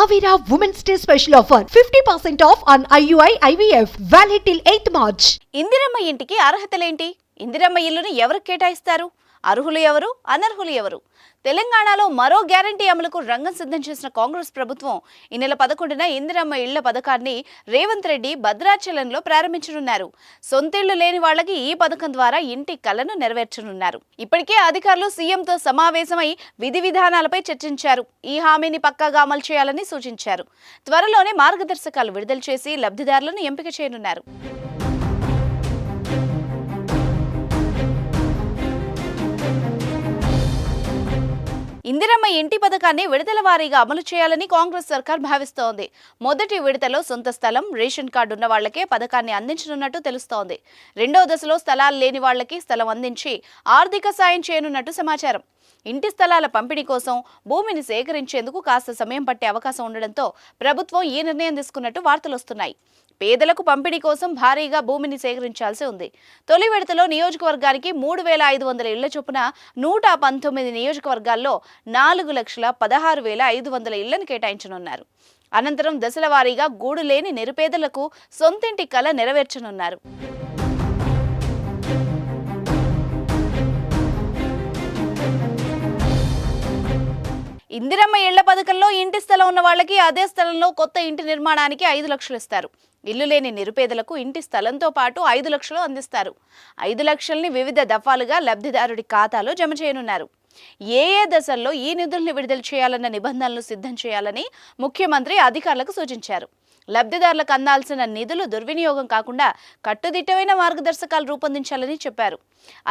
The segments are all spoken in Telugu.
Avira Women's Day special offer 50% off on IUI IVF valid till 8th March. Indiramma ఇంటికి అర్హతలేంటి? ఇందిరమ్మ ఇల్లును ఎవరు కేటాయిస్తారు? అర్హులు ఎవరు, అనర్హులు ఎవరు? తెలంగాణలో మరో గ్యారంటీ అమలుకు రంగం సిద్ధం చేసిన కాంగ్రెస్ ప్రభుత్వం ఈ నెల 11న ఇందిరమ్మ ఇళ్ల పథకాన్ని రేవంత్ రెడ్డి భద్రాచలంలో ప్రారంభించనున్నారు. సొంతిళ్లు లేని వాళ్లకి ఈ పథకం ద్వారా ఇంటి కలను నెరవేర్చనున్నారు. ఇప్పటికే అధికారులు సీఎంతో సమావేశమై విధి విధానాలపై చర్చించారు. ఈ హామీని పక్కాగా అమలు చేయాలని సూచించారు. త్వరలోనే మార్గదర్శకాలు విడుదల చేసి లబ్ధిదారులను ఎంపిక చేయనున్నారు. ఇందిరమ్మ ఇంటి పథకాన్ని విడతల వారీగా అమలు చేయాలని కాంగ్రెస్ సర్కార్ భావిస్తోంది. మొదటి విడతలో సొంత స్థలం, రేషన్ కార్డు ఉన్న వాళ్లకే పథకాన్ని అందించనున్నట్టు తెలుస్తోంది. రెండో దశలో స్థలాలు లేని వాళ్లకి స్థలం అందించి ఆర్థిక సాయం చేయనున్నట్టు సమాచారం. ఇంటి స్థలాల పంపిణీ కోసం భూమిని సేకరించేందుకు కాస్త సమయం పట్టే అవకాశం ఉండడంతో ప్రభుత్వం ఈ నిర్ణయం తీసుకున్నట్టు వార్తలొస్తున్నాయి. పేదలకు పంపిణీ కోసం భారీగా భూమిని సేకరించాల్సి ఉంది. తొలి విడతలో నియోజకవర్గానికి 3,500 ఇళ్ల చొప్పున 119 నియోజకవర్గాల్లో 4,16,500 ఇళ్లను కేటాయించనున్నారు. అనంతరం దశల వారీగా గూడు లేని నిరుపేదలకు సొంతింటి కల నెరవేర్చనున్నారు. ఇందిరమ్మ ఇళ్ల పథకంలో ఇంటి స్థలం ఉన్న వాళ్ళకి అదే స్థలంలో కొత్త ఇంటి నిర్మాణానికి 5 లక్షలు ఇస్తారు. ఇల్లు లేని నిరుపేదలకు ఇంటి స్థలంతో పాటు 5 లక్షలు అందిస్తారు. 5 లక్షల్ని వివిధ దఫాలుగా లబ్ధిదారుడి ఖాతాలో జమ చేయనున్నారు. ఏ దశల్లో ఈ నిధుల్ని విడుదల చేయాలన్న నిబంధనలు సిద్ధం చేయాలని ముఖ్యమంత్రి అధికారులకు సూచించారు. లబ్ధిదారులకు అందాల్సిన నిధులు దుర్వినియోగం కాకుండా కట్టుదిట్టమైన మార్గదర్శకాలు రూపొందించాలని చెప్పారు.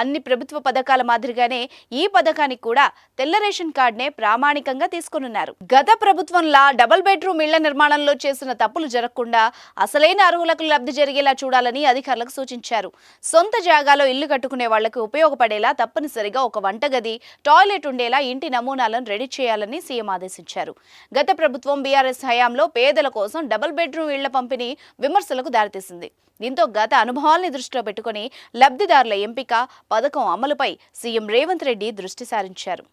అన్ని ప్రభుత్వ పథకాల మాదిరిగానే ఈ పథకానికి కూడా తెల్ల రేషన్ కార్డునే ప్రామాణికంగా తీసుకున్నారు. గత ప్రభుత్వంలా డబుల్ బెడ్రూమ్ ఇళ్ల నిర్మాణంలో చేసిన తప్పులు జరగకుండా అసలైన అర్హులకు లబ్ధి జరిగేలా చూడాలని అధికారులకు సూచించారు. సొంత జాగాలో ఇల్లు కట్టుకునే వాళ్లకు ఉపయోగపడేలా తప్పనిసరిగా ఒక వంటగది, టాయిలెట్ ఉండేలా ఇంటి నమూనాలను రెడీ చేయాలని సీఎం ఆదేశించారు. గత ప్రభుత్వం బీఆర్ఎస్ హయాంలో పేదల కోసం డబుల్ బెడ్రూమ్ ఇళ్ల పంపిణీ విమర్శలకు దారితీసింది. దీంతో గత అనుభవాల్ని దృష్టిలో పెట్టుకుని లబ్ధిదారుల ఎంపిక, పథకం అమలుపై సీఎం రేవంత్ రెడ్డి దృష్టి సారించారు.